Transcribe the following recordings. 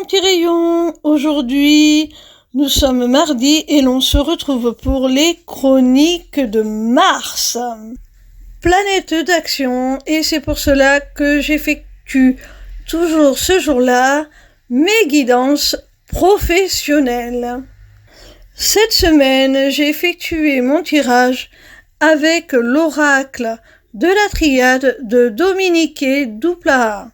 mon petit rayon, aujourd'hui nous sommes mardi et l'on se retrouve pour les chroniques de Mars, planète d'action, et c'est pour cela que j'effectue toujours ce jour-là mes guidances professionnelles. Cette semaine, j'ai effectué mon tirage avec l'oracle de la triade de Dominique Duplat.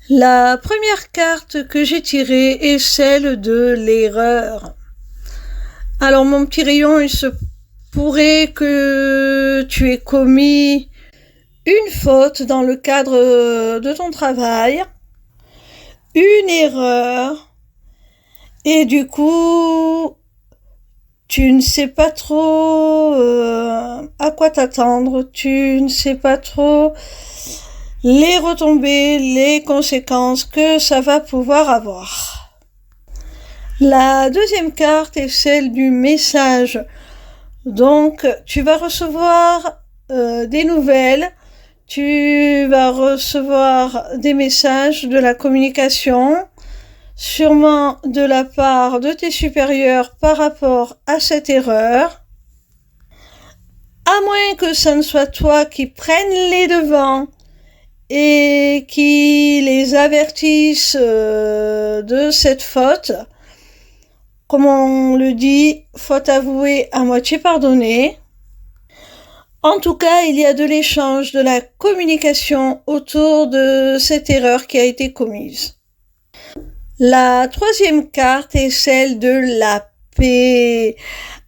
La première carte que j'ai tirée est celle de l'erreur. Alors mon petit rayon, il se pourrait que tu aies commis une faute dans le cadre de ton travail, une erreur, et du coup tu ne sais pas trop à quoi t'attendre, tu ne sais pas trop les retombées, les conséquences que ça va pouvoir avoir. La deuxième carte est celle du message. Donc, tu vas recevoir des nouvelles, tu vas recevoir des messages, de la communication, sûrement de la part de tes supérieurs par rapport à cette erreur. À moins que ça ne soit toi qui prenne les devants et qui les avertissent de cette faute. Comme on le dit, faute avouée à moitié pardonnée. En tout cas, il y a de l'échange, de la communication autour de cette erreur qui a été commise. La troisième carte est celle de la paix.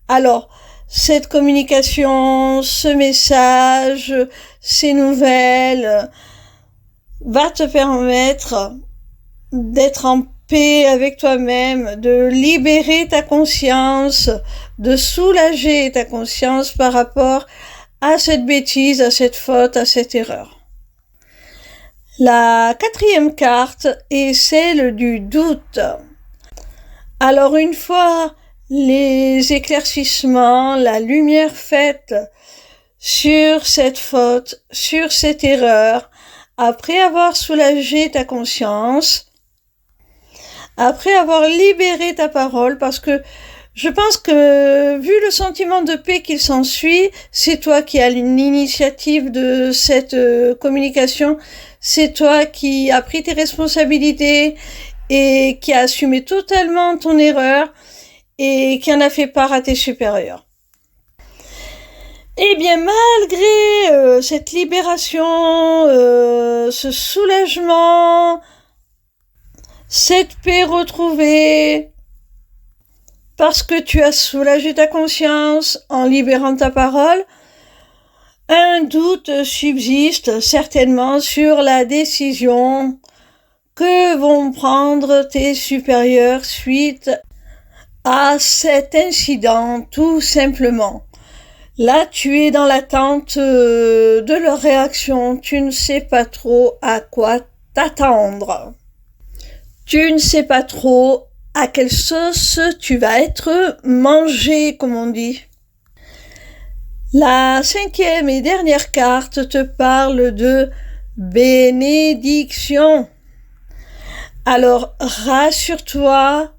Alors, cette communication, ce message, ces nouvelles va te permettre d'être en paix avec toi-même, de libérer ta conscience, de soulager ta conscience par rapport à cette bêtise, à cette faute, à cette erreur. La quatrième carte est celle du doute. Alors une fois les éclaircissements, la lumière faite sur cette faute, sur cette erreur, après avoir soulagé ta conscience, après avoir libéré ta parole, parce que je pense que, vu le sentiment de paix qu'il s'ensuit, c'est toi qui as l'initiative de cette communication, c'est toi qui as pris tes responsabilités et qui as assumé totalement ton erreur et qui en a fait part à tes supérieurs. Eh bien, malgré cette libération, ce soulagement, cette paix retrouvée, parce que tu as soulagé ta conscience en libérant ta parole, un doute subsiste certainement sur la décision que vont prendre tes supérieurs suite à cet incident, tout simplement. Là, tu es dans l'attente de leur réaction, tu ne sais pas trop à quoi t'attendre. Tu ne sais pas trop à quelle sauce tu vas être mangé, comme on dit. La cinquième et dernière carte te parle de bénédiction. Alors, rassure-toi,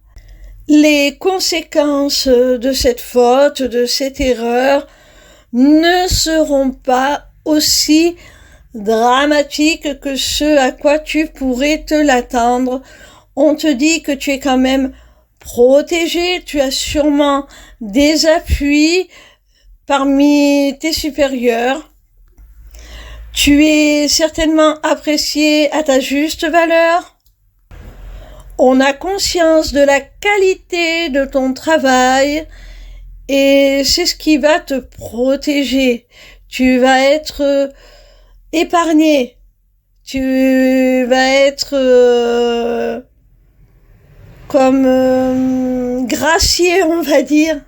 les conséquences de cette faute, de cette erreur, ne seront pas aussi dramatiques que ce à quoi tu pourrais te l'attendre. On te dit que tu es quand même protégé, tu as sûrement des appuis parmi tes supérieurs. Tu es certainement apprécié à ta juste valeur. On a conscience de la qualité de ton travail et c'est ce qui va te protéger. Tu vas être épargné. Tu vas être comme gracié, on va dire.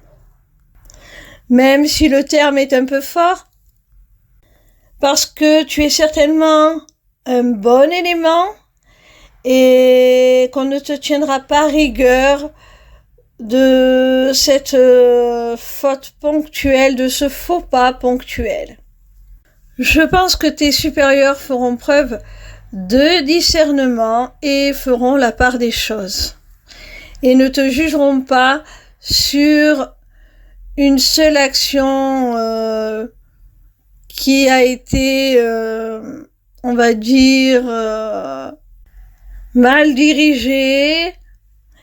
Même si le terme est un peu fort. Parce que tu es certainement un bon élément et qu'on ne te tiendra pas rigueur de cette faute ponctuelle, de ce faux pas ponctuel. Je pense que tes supérieurs feront preuve de discernement et feront la part des choses. Et ne te jugeront pas sur une seule action qui a été, on va dire, mal dirigée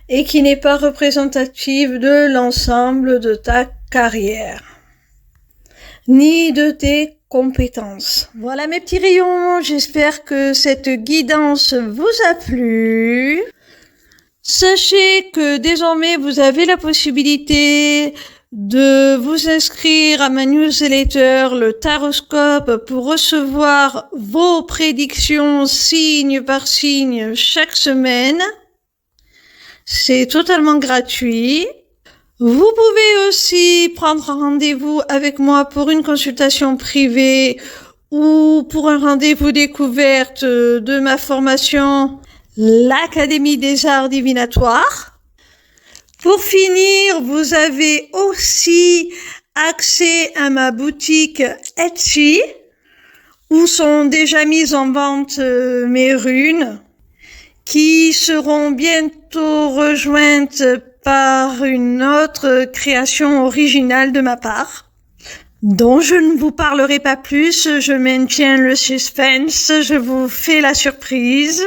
et qui n'est pas représentative de l'ensemble de ta carrière, ni de tes compétences. Voilà mes petits rayons, j'espère que cette guidance vous a plu. Sachez que désormais vous avez la possibilité de vous inscrire à ma newsletter, le Taroscope, pour recevoir vos prédictions signe par signe chaque semaine. C'est totalement gratuit. Vous pouvez aussi prendre rendez-vous avec moi pour une consultation privée ou pour un rendez-vous découverte de ma formation, l'Académie des Arts Divinatoires. Pour finir, vous avez aussi accès à ma boutique Etsy, où sont déjà mises en vente mes runes, qui seront bientôt rejointes par une autre création originale de ma part, dont je ne vous parlerai pas plus, je maintiens le suspense, je vous fais la surprise.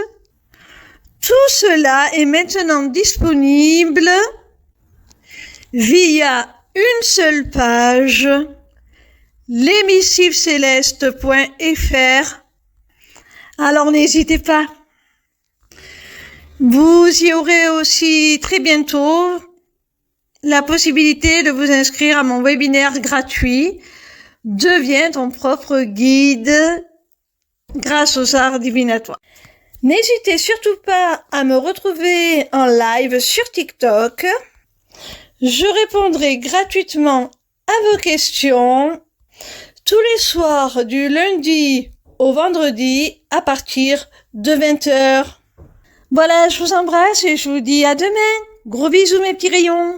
Tout cela est maintenant disponible via une seule page, l'émissivecéleste.fr. Alors n'hésitez pas. Vous y aurez aussi très bientôt la possibilité de vous inscrire à mon webinaire gratuit « Deviens ton propre guide grâce aux arts divinatoires ». N'hésitez surtout pas à me retrouver en live sur TikTok. Je répondrai gratuitement à vos questions tous les soirs du lundi au vendredi à partir de 20h. Voilà, je vous embrasse et je vous dis à demain. Gros bisous mes petits rayons.